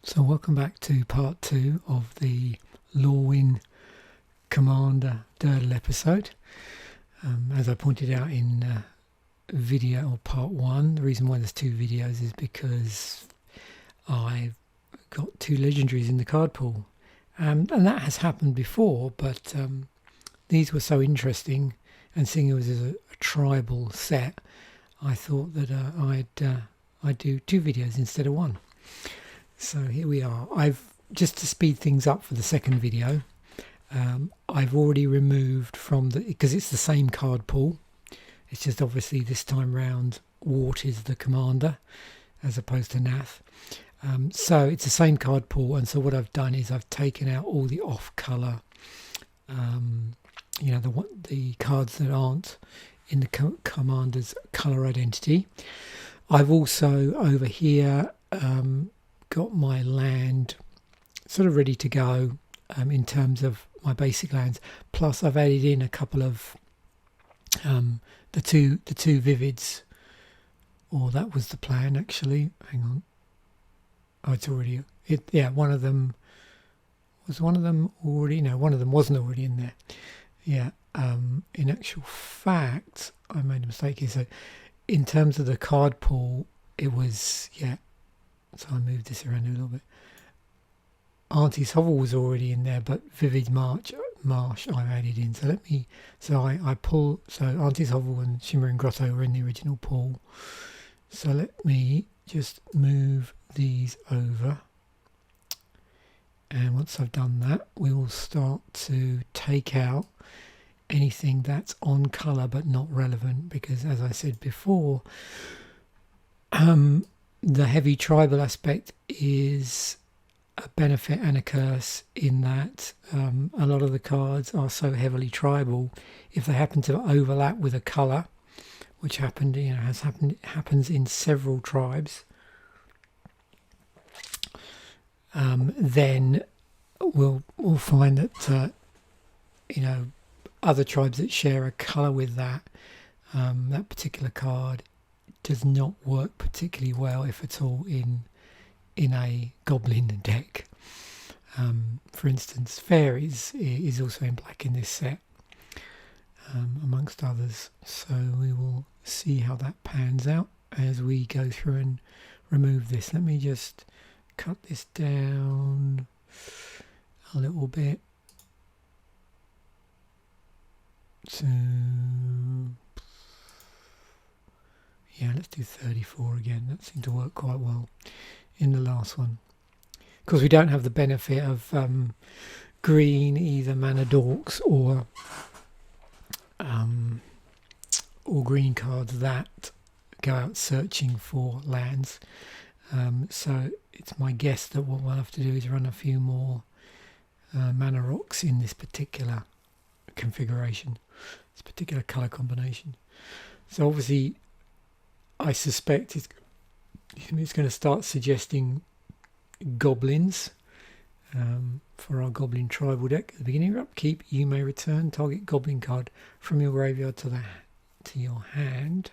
So welcome back to part 2 of the Lorwyn Commander Durdle episode. As I pointed out in video or part 1, the reason why there's 2 videos is because I've got 2 legendaries in the card pool. And that has happened before, but these were so interesting, and seeing it was a tribal set, I thought that I'd do 2 videos instead of 1. So here we are. Just to speed things up for the second video, I've already removed from because it's the same card pool. It's just obviously this time round Wort is the commander as opposed to Nath. So it's the same card pool, and so what I've done is I've taken out all the off colour, the cards that aren't in the commander's colour identity. I've also over here got my land sort of ready to go in terms of my basic lands. Plus I've added in a couple of the two vivids, or that was the plan actually. Hang on. Oh, it's already one of them already. No, one of them wasn't already in there. Yeah. In actual fact, I made a mistake here. So in terms of the card pool, it was so I moved this around a little bit. Auntie's Hovel was already in there, but Vivid Marsh I added in. So I pull. So Auntie's Hovel and Shimmering Grotto were in the original pool. So let me just move these over. And once I've done that, we will start to take out anything that's on colour but not relevant, because as I said before, the heavy tribal aspect is a benefit and a curse in that a lot of the cards are so heavily tribal. If they happen to overlap with a colour, which happens in several tribes, then we'll find that other tribes that share a colour with that particular card does not work particularly well, if at all, in a goblin deck. For instance, fairies is also in black in this set, amongst others. So we will see how that pans out as we go through and remove this. Let me just cut this down a little bit. So let's do 34 again. That seemed to work quite well in the last one. Of course, we don't have the benefit of green, either mana dorks or green cards that go out searching for lands. So it's my guess that what we'll have to do is run a few more mana rocks in this particular configuration, this particular colour combination. So obviously I suspect it's going to start suggesting goblins for our goblin tribal deck. At the beginning of your upkeep, you may return target goblin card from your graveyard to your hand.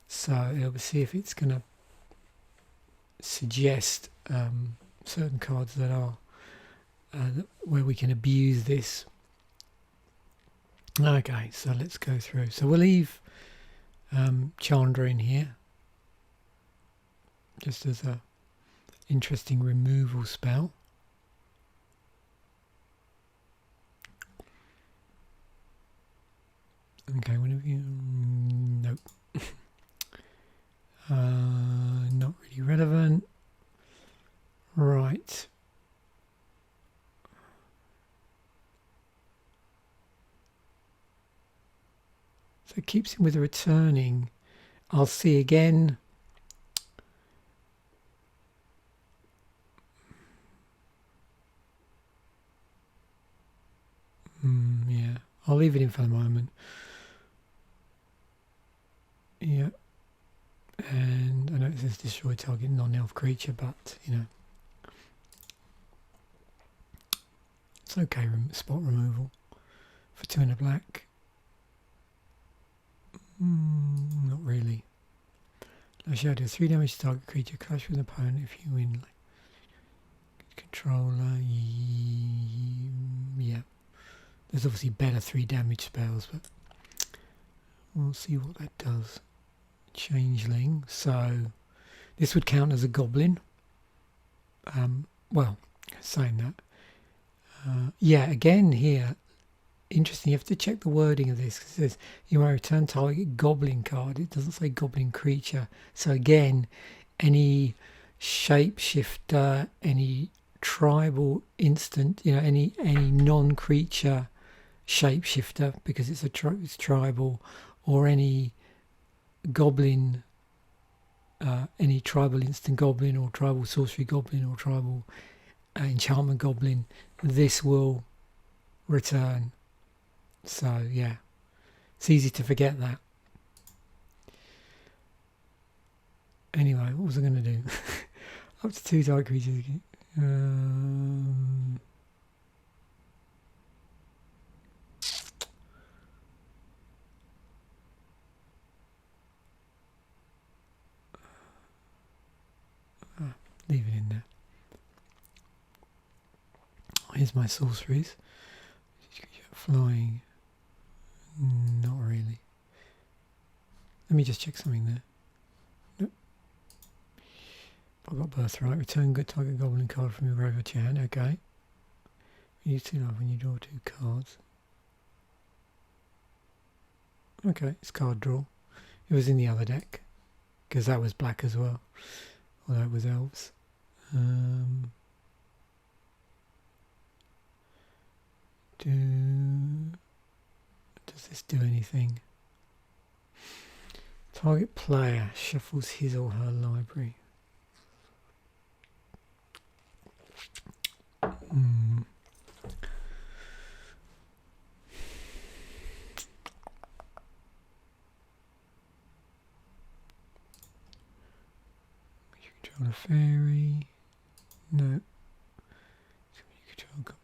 So we'll see if it's going to suggest certain cards that are where we can abuse this. Okay, so let's go through. So we'll leave Chandra in here just as a interesting removal spell. Okay, whenever you nope. Not really relevant. Right. So it keeps him with a returning. I'll see again. I'll leave it in for the moment. Yeah. And I know it says destroy target non-elf creature, but it's okay. Spot removal for 2 and a black. Not really. I shall do 3 damage to target creature, clash with an opponent if you win. Controller, yeah. There's obviously better 3 damage spells, but we'll see what that does. Changeling, so this would count as a goblin. Well, saying that. Yeah, again here, interesting, you have to check the wording of this, because it says you may return target goblin card. It doesn't say goblin creature. So again, any shapeshifter, any tribal instant, you know, any non-creature shapeshifter, because it's it's tribal, or any goblin, any tribal instant goblin or tribal sorcery goblin or tribal enchantment goblin, this will return. So yeah, it's easy to forget that. Anyway, what was I going to do? Up to 2 dark creatures. Leave it in there. Here's my sorceries. Flying. Not really. Let me just check something there. Nope. I've got Birthright. Return good target goblin card from your graveyard to your hand. Okay. Use 2 life when you draw 2 cards. Okay, it's card draw. It was in the other deck, because that was black as well. Although it was elves. Does this do anything? Target player shuffles his or her library. You control a fairy. No. You control.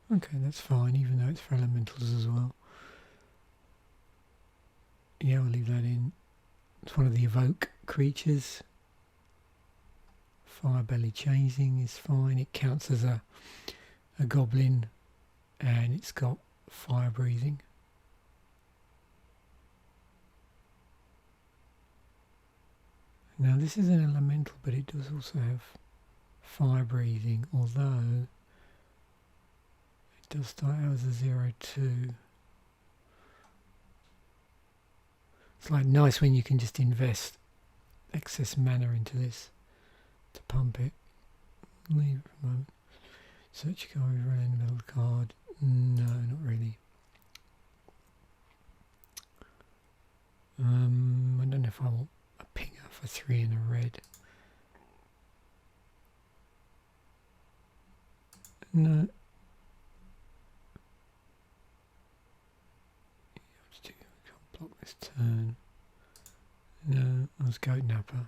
Okay, that's fine, even though it's for elementals as well. Yeah, we'll leave that in. It's one of the evoke creatures. Fire-Belly Changeling is fine. It counts as a goblin, and it's got fire breathing. Now this is an elemental, but it does also have fire breathing, although it does start out as a 0/2. It's like nice when you can just invest excess mana into this to pump it. Leave it for a moment. Search your card, random middle card. No, not really. I don't know if I want a pinger for 3 and a red. No. Can't block this turn. No, let's go Napper.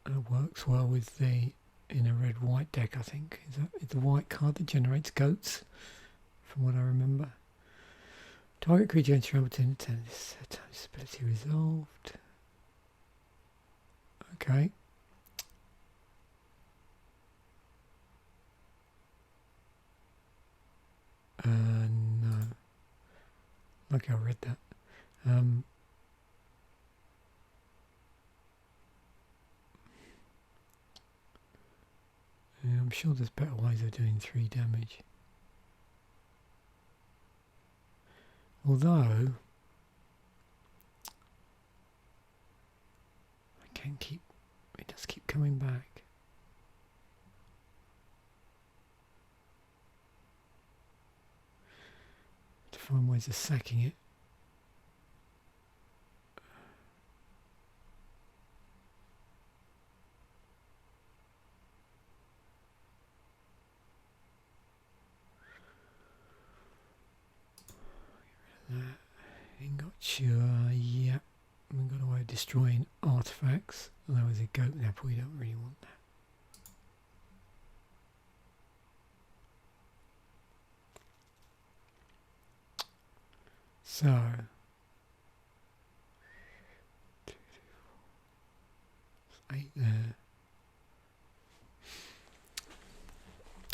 It works well with the in a red-white deck, I think. Is that it's the white card that generates goats, from what I remember. Target creature enters your turn. This ability resolved. Okay. No. Okay, I read that. I'm sure there's better ways of doing 3 damage. Although I can keep, it does keep coming back. To find ways of sacking it. Ingot Chewer, yeah. We've got a way of destroying artifacts. Although as a goat nap, we don't really want that. So 8 there.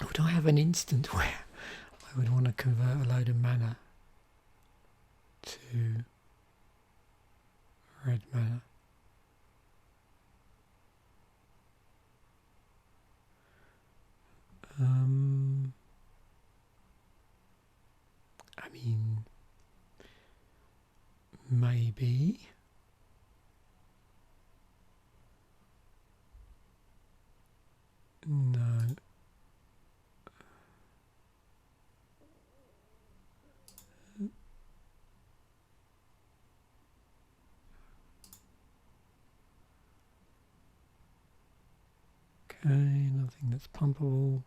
Would I have an instant where I would want to convert a load of mana to red mana? I mean, maybe. No. Okay, nothing that's pumpable.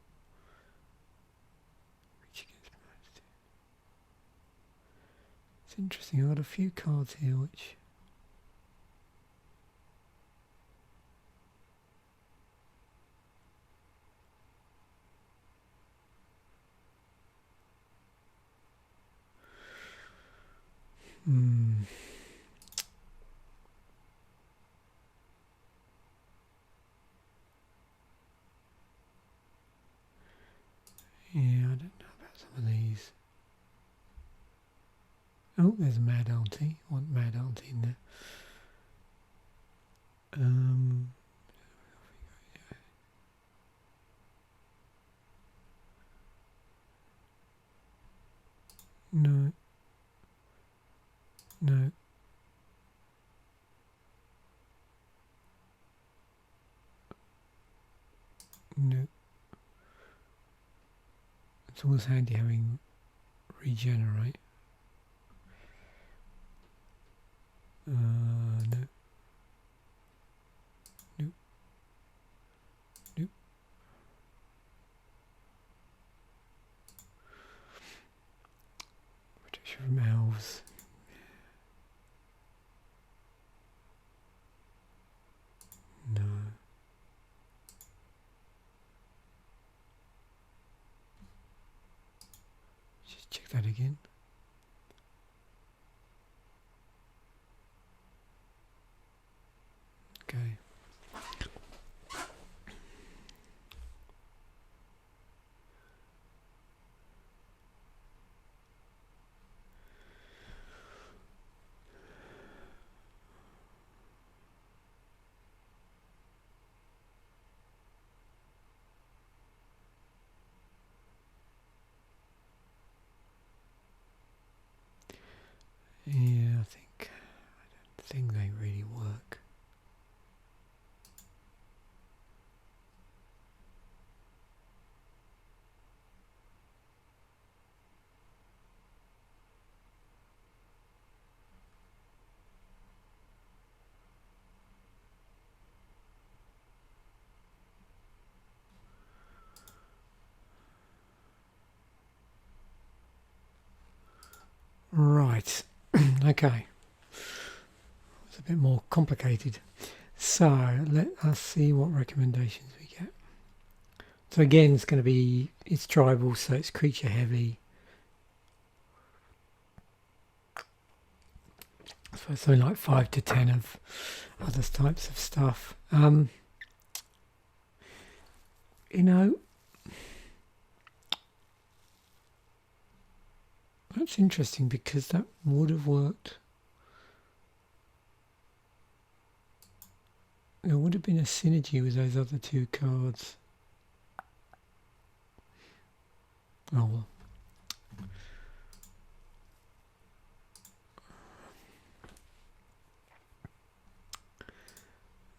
It's interesting, I've got a few cards here which yeah, I don't know about some of these. Oh, there's a Mad Auntie. I want Mad Auntie in there. No. No. No. It's always handy having regenerate. No. Nope. Nope. Protection from elves. No. Just check that again. Okay. Yeah, I don't think they really work. Right. Okay. It's a bit more complicated. So let us see what recommendations we get. So again, it's going to be, it's tribal, so it's creature heavy. So it's only like 5 to 10 of other types of stuff. You know, that's interesting because that would have worked. There would have been a synergy with those other two cards. Oh well.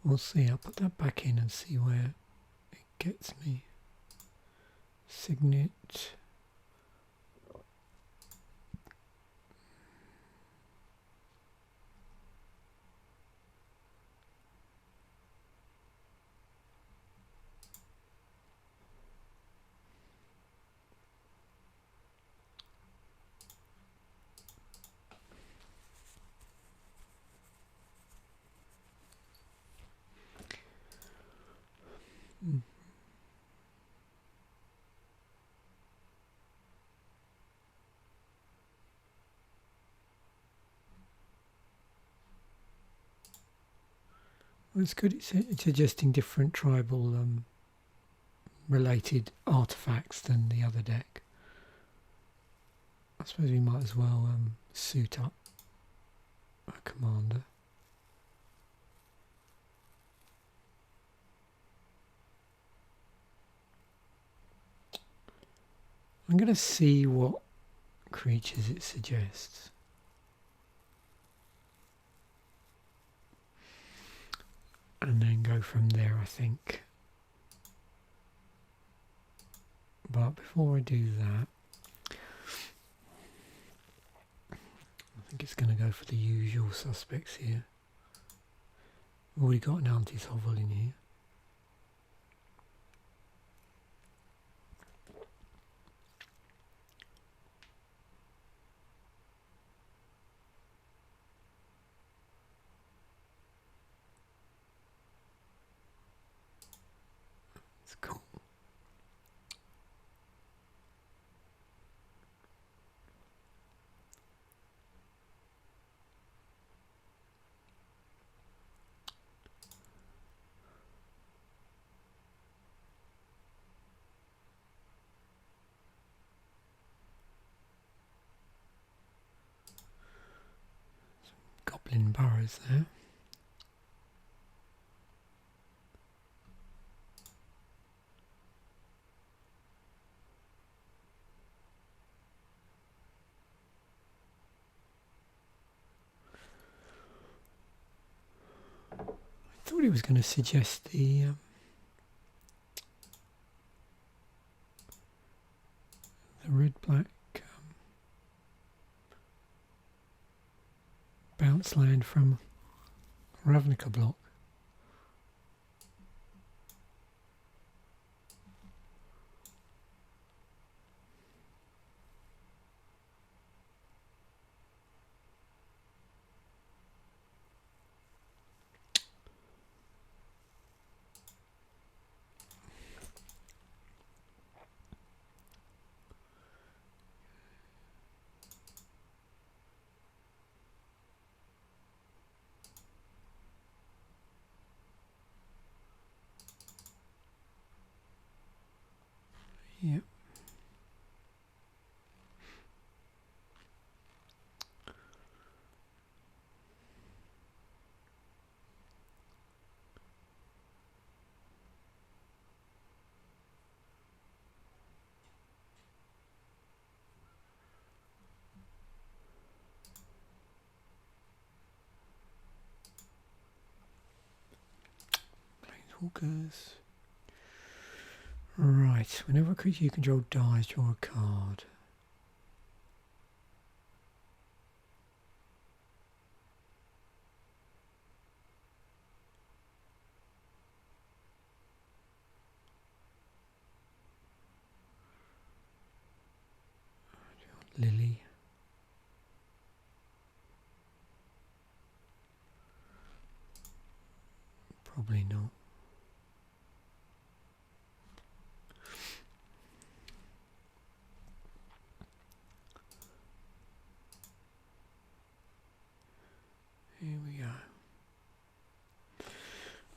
We'll see. I'll put that back in and see where it gets me. Signet. Well, it's good. It's suggesting different tribal related artifacts than the other deck. I suppose we might as well suit up a commander. I'm going to see what creatures it suggests. And then go from there, I think. But before I do that, I think it's going to go for the usual suspects here. We've already got an Auntie's hovel in here. It's cool. Goblin Burrows there. I thought he was going to suggest the red-black bounce land from Ravnica block. Yep. Planeswalkers. Right, whenever a creature you control dies, draw a card. Lily. Probably not. Here we go.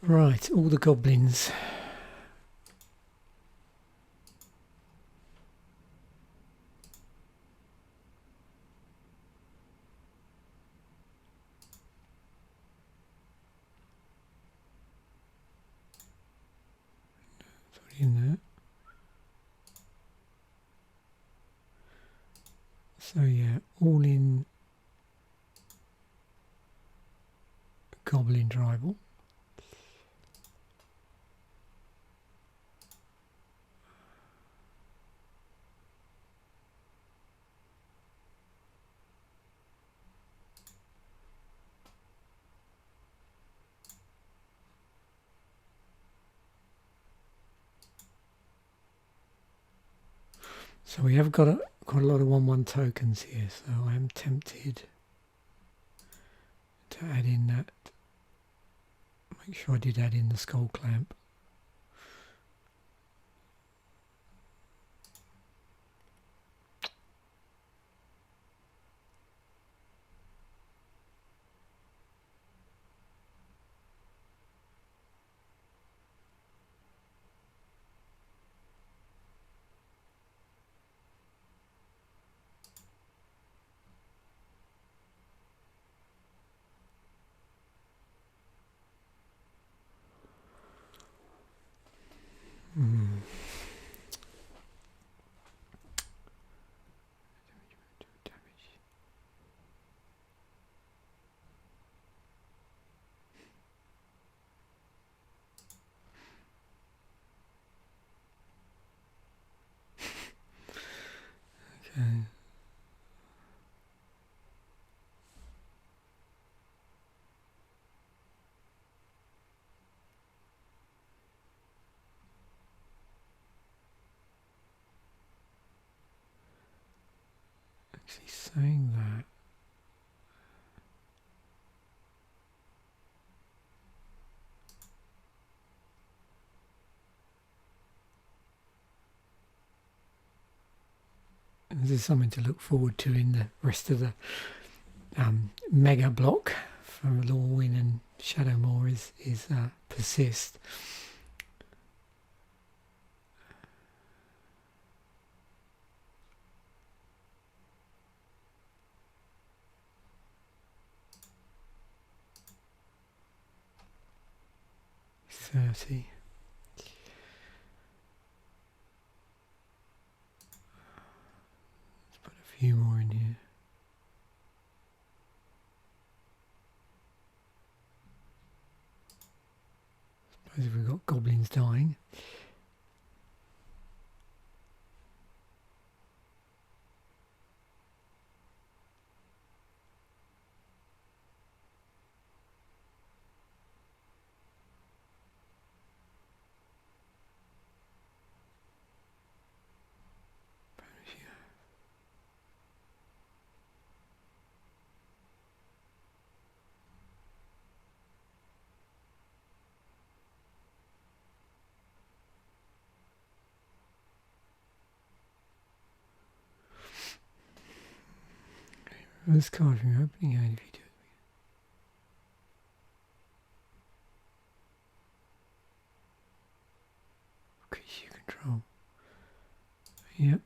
Right, all the goblins. It's already in there. So yeah, all in Goblin Tribal. So we have got quite a lot of 1/1 tokens here, so I am tempted to add in that. Make sure I did add in the Skull Clamp. Actually saying that. This is something to look forward to in the rest of the mega block for Lorwyn and Shadowmoor is persist. Let's put a few more in here. Suppose if we've got goblins dying. This card from your opening hand if you do it. Creature you control. Yep.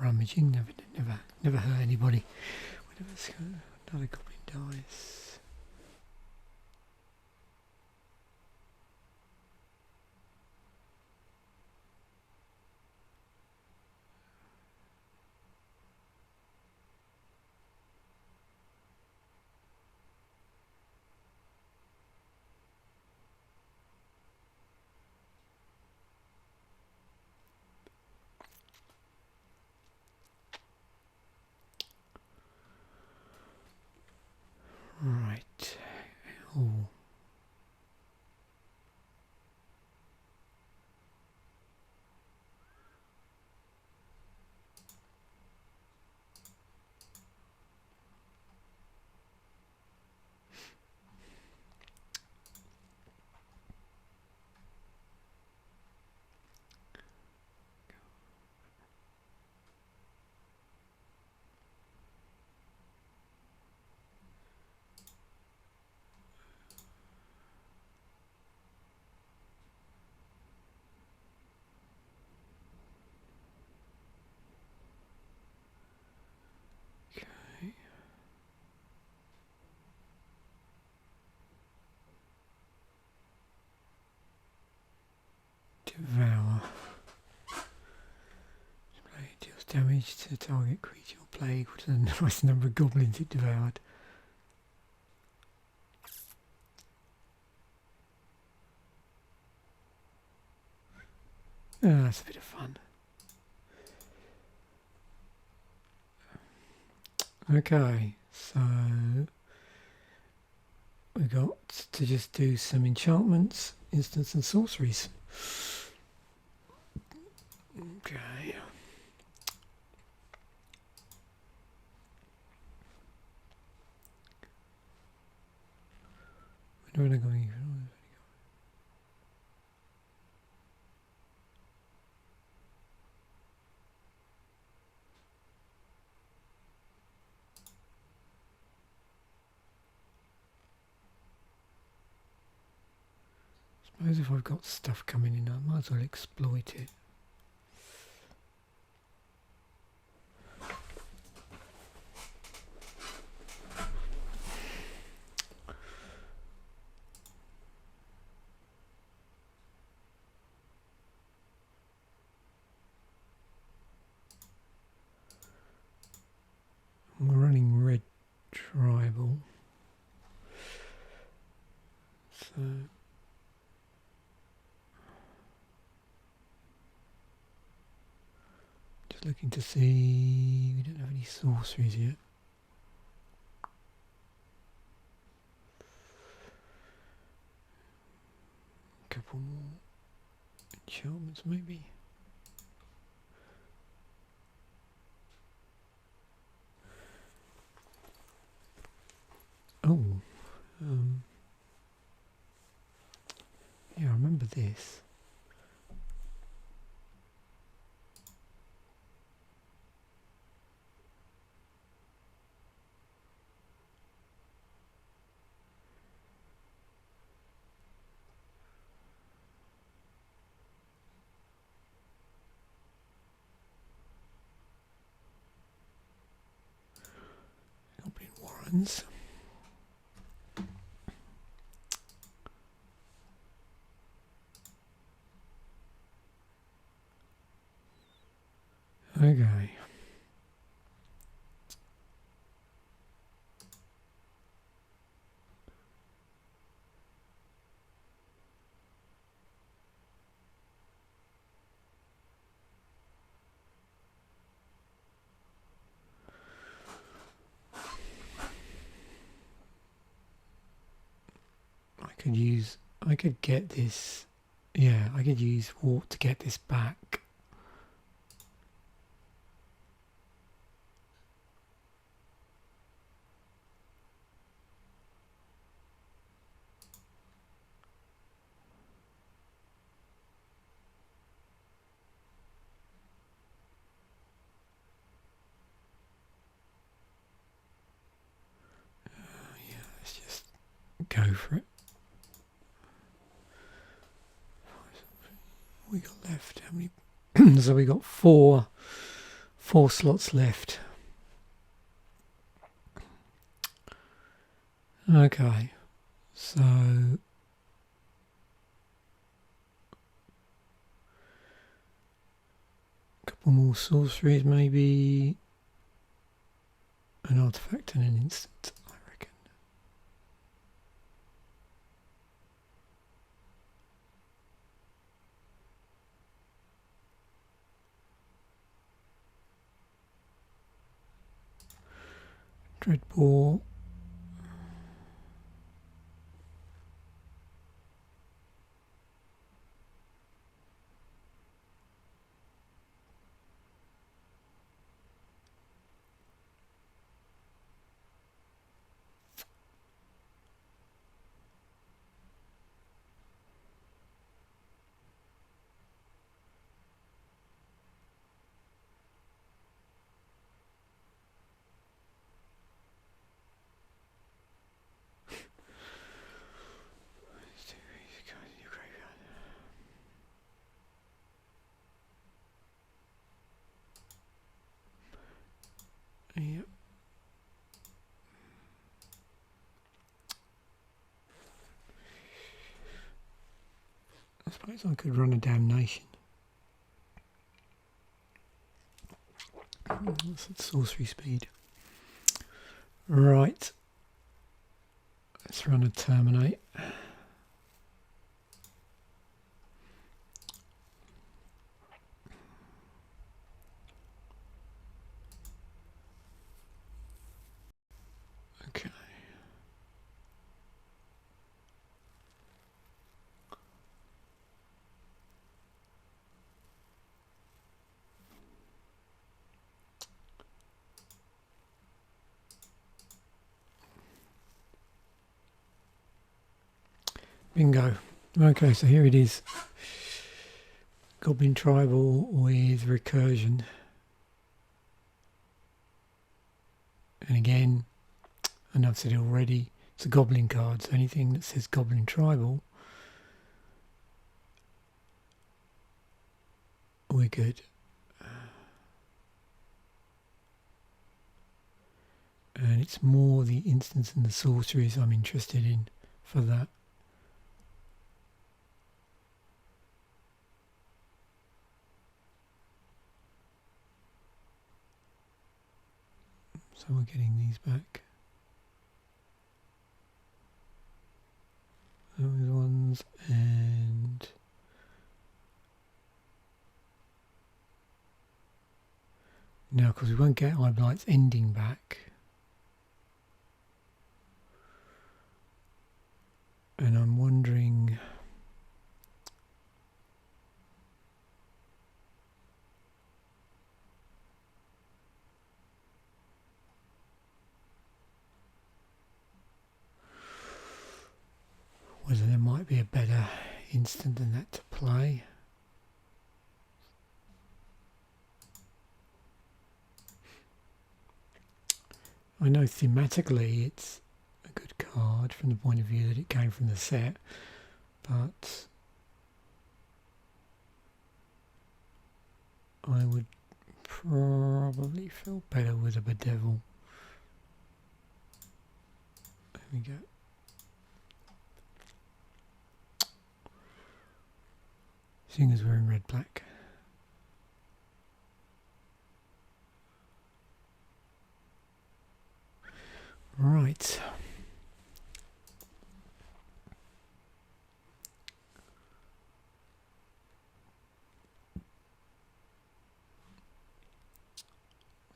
Rummaging, never hurt anybody. Another goblin dice. Right. Oh. Devour. It deals damage to the target creature or plague equal to the nice number of goblins it devoured. Oh, that's a bit of fun. Okay, so we got to just do some enchantments, instants and sorceries. Okay. Where am I going? I suppose if I've got stuff coming in, I might as well exploit it. We're running red tribal. Just looking to see, we don't have any sorceries yet. A couple more enchantments maybe. Oh, yeah, I remember this. Goblin Warrens. Okay. I could get this, yeah, I could use Wort to get this back. Yeah, let's just go for it. We got left, how many? So we got four slots left. Okay, so a couple more sorceries, maybe an artifact and an instant, I reckon. Dreadball. Yep. I suppose I could run a damnation. That's at sorcery speed. Right. Let's run a terminate. Okay. Bingo. Okay, so here it is. Goblin Tribal with Recursion. And again, and I've said it already, it's a Goblin card, so anything that says Goblin Tribal, we're good. And it's more the instants and the sorceries I'm interested in for that. So we're getting these back. Those ones, and Now, because we won't get Eye Blight's ending back. And I'm wondering... whether there might be a better instant than that to play. I know thematically it's a good card from the point of view that it came from the set, but I would probably feel better with a Bedevil. There we go. Seeing as we're in red-black. Right.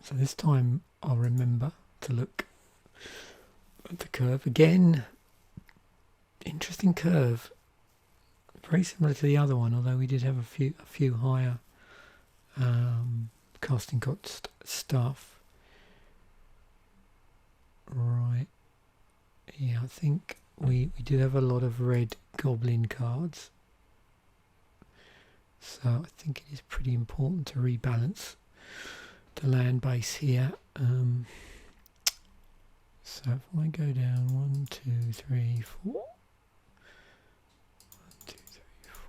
So this time I'll remember to look at the curve again. Interesting curve. Very similar to the other one, although we did have a few higher casting cost stuff. Right. Yeah, I think we do have a lot of red goblin cards. So I think it is pretty important to rebalance the land base here. So if I go down 1, 2, 3, 4. 1, 2, 3, 4.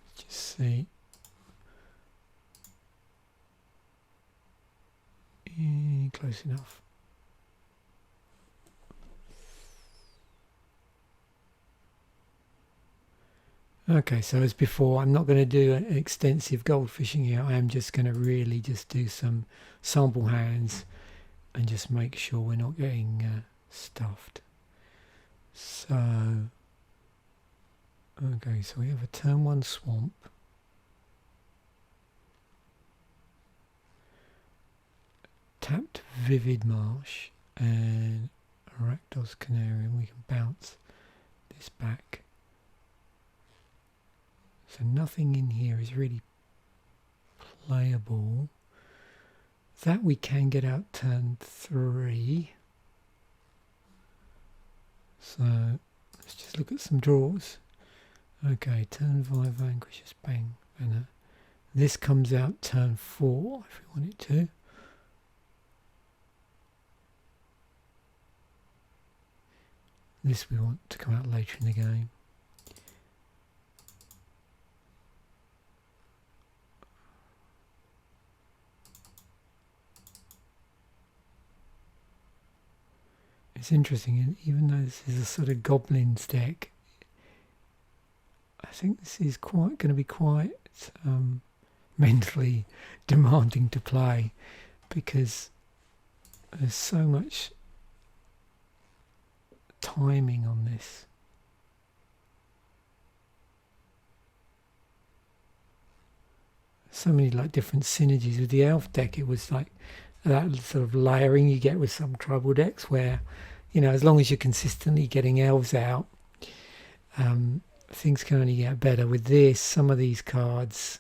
Let's just see. Close enough. Okay, so as before, I'm not going to do an extensive gold fishing here. I am just going to really just do some sample hands and just make sure we're not getting stuffed. So, okay, so we have a turn 1 swamp. Tapped Vivid Marsh and Rakdos Canarium. We can bounce this back. So nothing in here is really playable. That we can get out turn 3. So let's just look at some draws. Okay, turn 5 Vanquishes, bang, banner. This comes out turn 4 if we want it to. This we want to come out later in the game. It's interesting, even though this is a sort of goblins deck, I think this is going to be quite mentally demanding to play, because there's so much timing on this. So many like different synergies. With the elf deck, it was like that sort of layering you get with some tribal decks, where, you know, as long as you're consistently getting elves out, things can only get better. With this, some of these cards,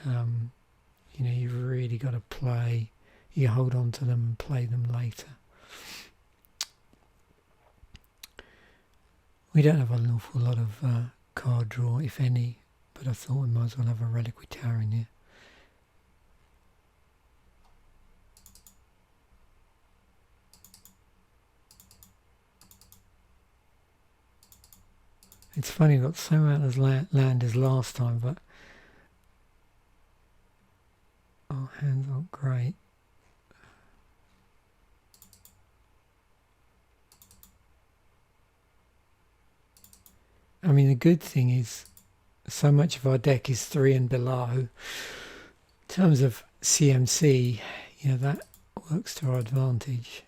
you know, you've really got to play. You hold on to them and play them later. We don't have an awful lot of card draw, if any, but I thought we might as well have a Reliquary Tower in here. It's funny, we've got the same amount as land as last time, but our hands aren't great. I mean, the good thing is so much of our deck is 3 and below. In terms of CMC, you know, that works to our advantage.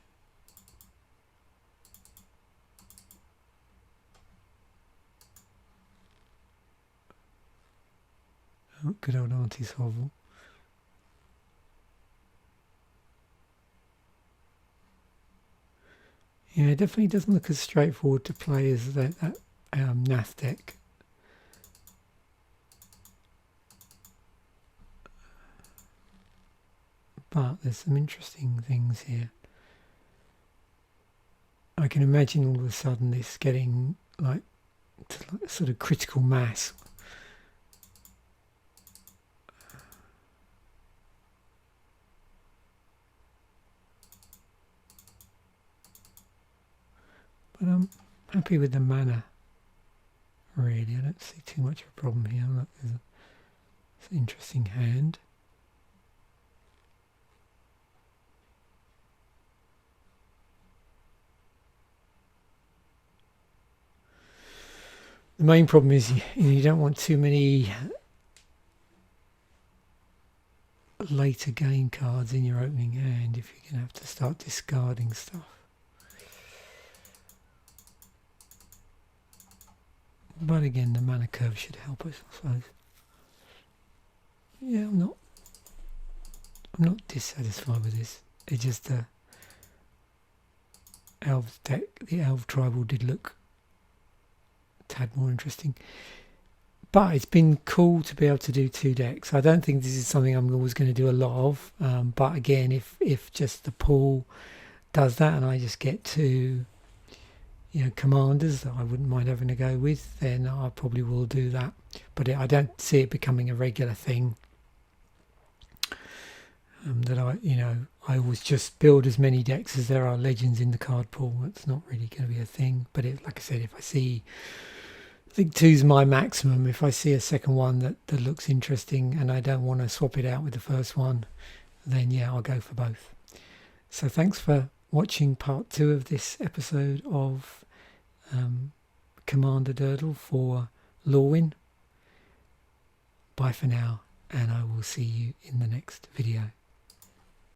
Oh, good old Auntie's hovel. Yeah, it definitely doesn't look as straightforward to play as that Nath deck. But there's some interesting things here. I can imagine all of a sudden this getting like to like sort of critical mass. But I'm happy with the mana, really. I don't see too much of a problem here. Look, it's an interesting hand. The main problem is you don't want too many later game cards in your opening hand if you're going to have to start discarding stuff. But again, the mana curve should help us, I suppose. Yeah, I'm not dissatisfied with this. It's just the elf deck, the elf tribal did look a tad more interesting. But it's been cool to be able to do 2 decks. I don't think this is something I'm always going to do a lot of. But again, if just the pool does that and I just get 2 commanders that I wouldn't mind having to go with, then I probably will do that. But I don't see it becoming a regular thing. That I always just build as many decks as there are legends in the card pool. It's not really going to be a thing. But like I said, if I think 2's my maximum. If I see a second one that looks interesting and I don't want to swap it out with the first one, then yeah, I'll go for both. So thanks for watching part 2 of this episode of Commander Durdle for Lorwyn. Bye for now, and I will see you in the next video.